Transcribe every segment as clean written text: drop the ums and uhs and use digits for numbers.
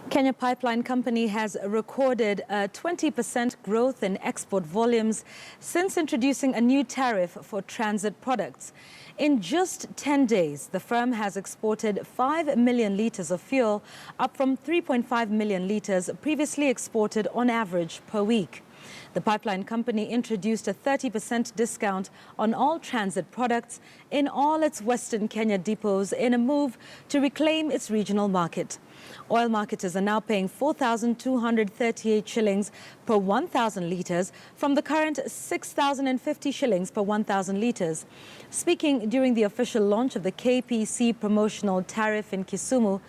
Kenya Pipeline Company has recorded a 20% growth in export volumes since introducing a new tariff for transit products. In just 10 days, the firm has exported 5 million litres of fuel, up from 3.5 million litres previously exported on average per week. The pipeline company introduced a 30% discount on all transit products in all its Western Kenya depots in a move to reclaim its regional market. Oil marketers are now paying 4,238 shillings per 1,000 litres from the current 6,050 shillings per 1,000 litres. Speaking during the official launch of the KPC promotional tariff in Kisumu,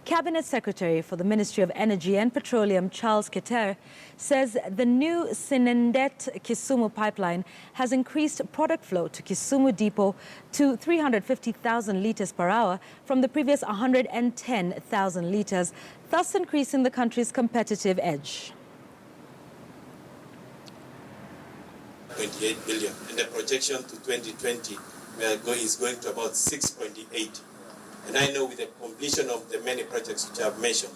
Cabinet Secretary for the Ministry of Energy and Petroleum, Charles Keter, says the new Sinendet-Kisumu pipeline has increased product flow to Kisumu Depot to 350,000 litres per hour from the previous 110,000 litres, thus increasing the country's competitive edge. 28 billion, and the projection to 2020 is going to about 6.8. And I know with the completion of the many projects which I've mentioned,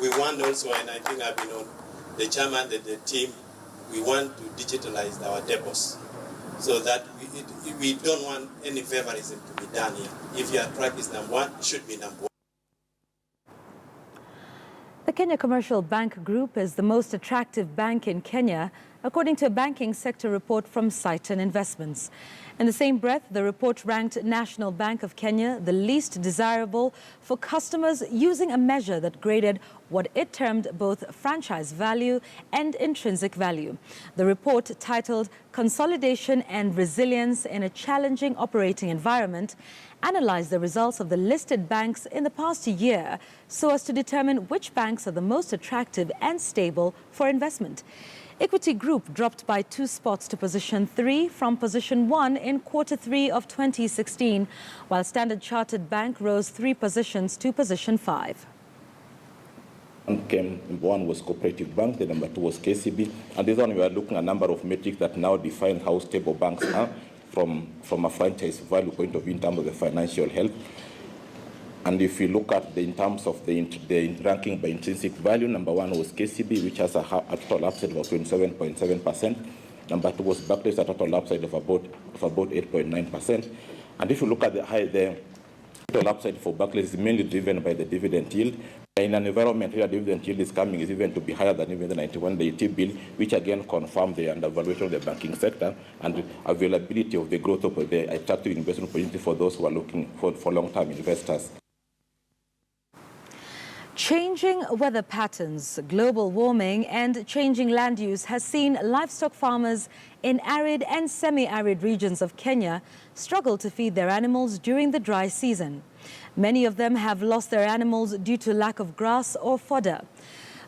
we want also, and I think I've been on the chairman and the team, we want to digitalize our depots so that we don't want any favorism to be done here. If your truck is number one, it should be number one. The Kenya Commercial Bank Group is the most attractive bank in Kenya, according to a banking sector report from Citon Investments. In the same breath, the report ranked National Bank of Kenya the least desirable for customers using a measure that graded what it termed both franchise value and intrinsic value. The report, titled Consolidation and Resilience in a Challenging Operating Environment, analyzed the results of the listed banks in the past year so as to determine which banks are the most attractive and stable for investment. Equity Group dropped by 2 spots to position 3 from position 1 in Q3 of 2016, while Standard Chartered Bank rose 3 positions to position 5. One was Cooperative Bank, the number 2 was KCB, and this one we are looking at a number of metrics that now define how stable banks are from a franchise value point of view in terms of the financial health. And if you look at in terms of the ranking by intrinsic value, number 1 was KCB, which has a total upside of 27.7%. Number 2 was Barclays, a total upside of about 8.9%. And if you look at the total upside for Barclays, is mainly driven by the dividend yield. In an environment where dividend yield is coming is even to be higher than even the 91-day T-bill, which again confirms the undervaluation of the banking sector and availability of the growth of the attractive investment opportunity for those who are looking for long-term investors. Changing weather patterns, global warming and changing land use has seen livestock farmers in arid and semi-arid regions of Kenya struggle to feed their animals during the dry season. Many of them have lost their animals due to lack of grass or fodder.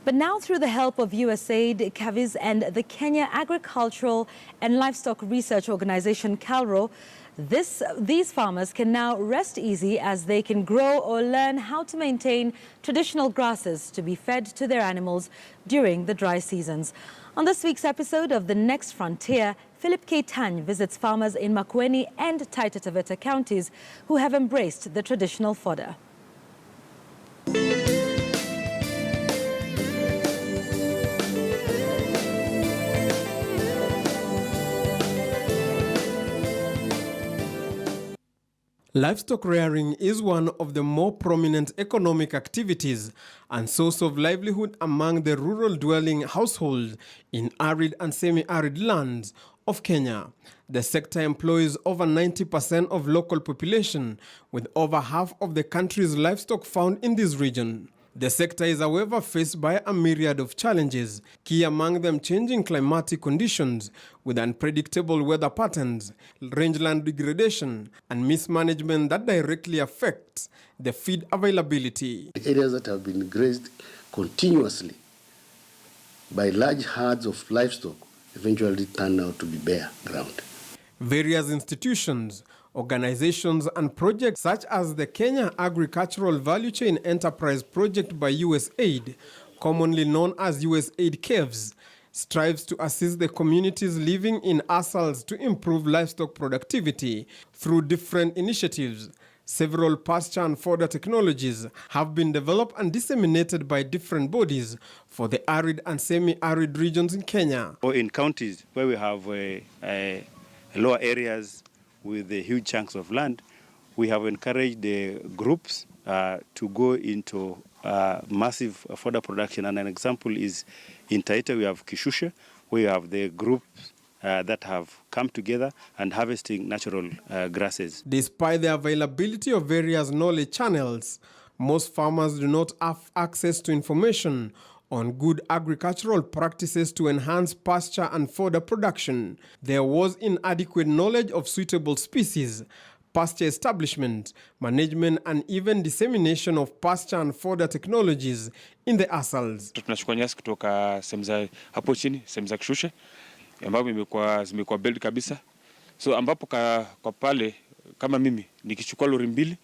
But now, through the help of USAID, CAVIS and the Kenya Agricultural and Livestock Research Organization, CALRO, these farmers can now rest easy as they can grow or learn how to maintain traditional grasses to be fed to their animals during the dry seasons. On this week's episode of The Next Frontier, Philip K. Tany visits farmers in Makueni and Taita Taveta counties who have embraced the traditional fodder. Livestock rearing is one of the more prominent economic activities and source of livelihood among the rural-dwelling households in arid and semi-arid lands of Kenya. The sector employs over 90% of local population, with over half of the country's livestock found in this region. The sector is, however, faced by a myriad of challenges, key among them changing climatic conditions with unpredictable weather patterns, rangeland degradation, and mismanagement that directly affects the feed availability. The areas that have been grazed continuously by large herds of livestock eventually turn out to be bare ground. Various institutions, organizations and projects such as the Kenya Agricultural Value Chain Enterprise Project by USAID, commonly known as USAID CAVS, strives to assist the communities living in ASALs to improve livestock productivity through different initiatives, Several pasture and fodder technologies have been developed and disseminated by different bodies for the arid and semi-arid regions in Kenya. Or in counties where we have lower areas with huge chunks of land, we have encouraged the groups to go into massive fodder production. And an example is in Taita, we have Kishushe, where we have the groups that have come together and harvesting natural grasses. Despite the availability of various knowledge channels, most farmers do not have access to information on good agricultural practices to enhance pasture and fodder production. There was inadequate knowledge of suitable species, pasture establishment, management, and even dissemination of pasture and fodder technologies in the ASALs. Tunachukua nyasi kutoka sehemu za hapo chini, sehemu za Kishushe, ambapo zimekuwa build kabisa. So ambapo kwa pale kama mimi nikichukua lori mbili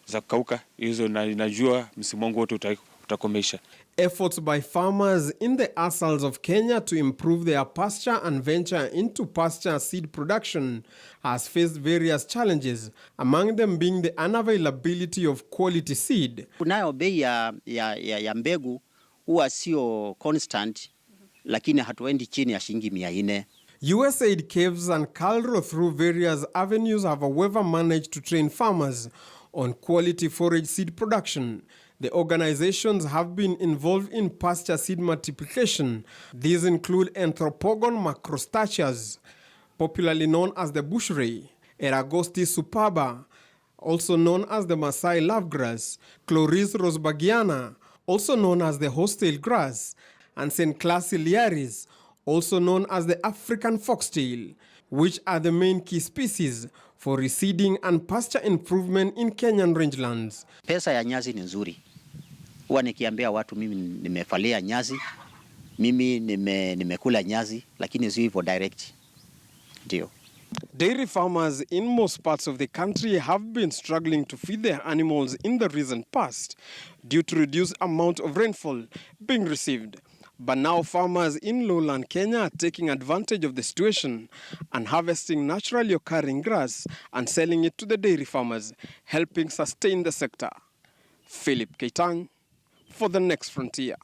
za kukauka, hizo najua msimu wangu wote utakomesha. Efforts by farmers in the ASALs of Kenya to improve their pasture and venture into pasture seed production has faced various challenges, among them being the unavailability of quality seed. Kunayo bei ya mbegu huwa sio constant, lakini hatuendi chini ya shilingi 400. USAID Caves and Calro through various avenues have however managed to train farmers on quality forage seed production. The organizations have been involved in pasture seed multiplication. These include Anthropogon macrostachias, popularly known as the bushray, Eragostis superba, also known as the Maasai lovegrass, Chloris rosbergiana, also known as the horsetail grass, and St. Ciliaris, also known as the African foxtail, which are the main key species for reseeding and pasture improvement in Kenyan rangelands. Pesa ya nyazi ni nzuri. Huwa nikiambia watu mimi nimefalia nyazi, mimi nimekula nyazi, lakini sio hivyo direct. Ndio. Dairy farmers in most parts of the country have been struggling to feed their animals in the recent past due to reduced amount of rainfall being received. But now farmers in lowland Kenya are taking advantage of the situation and harvesting naturally occurring grass and selling it to the dairy farmers, helping sustain the sector. Philip Keitang for the Next Frontier.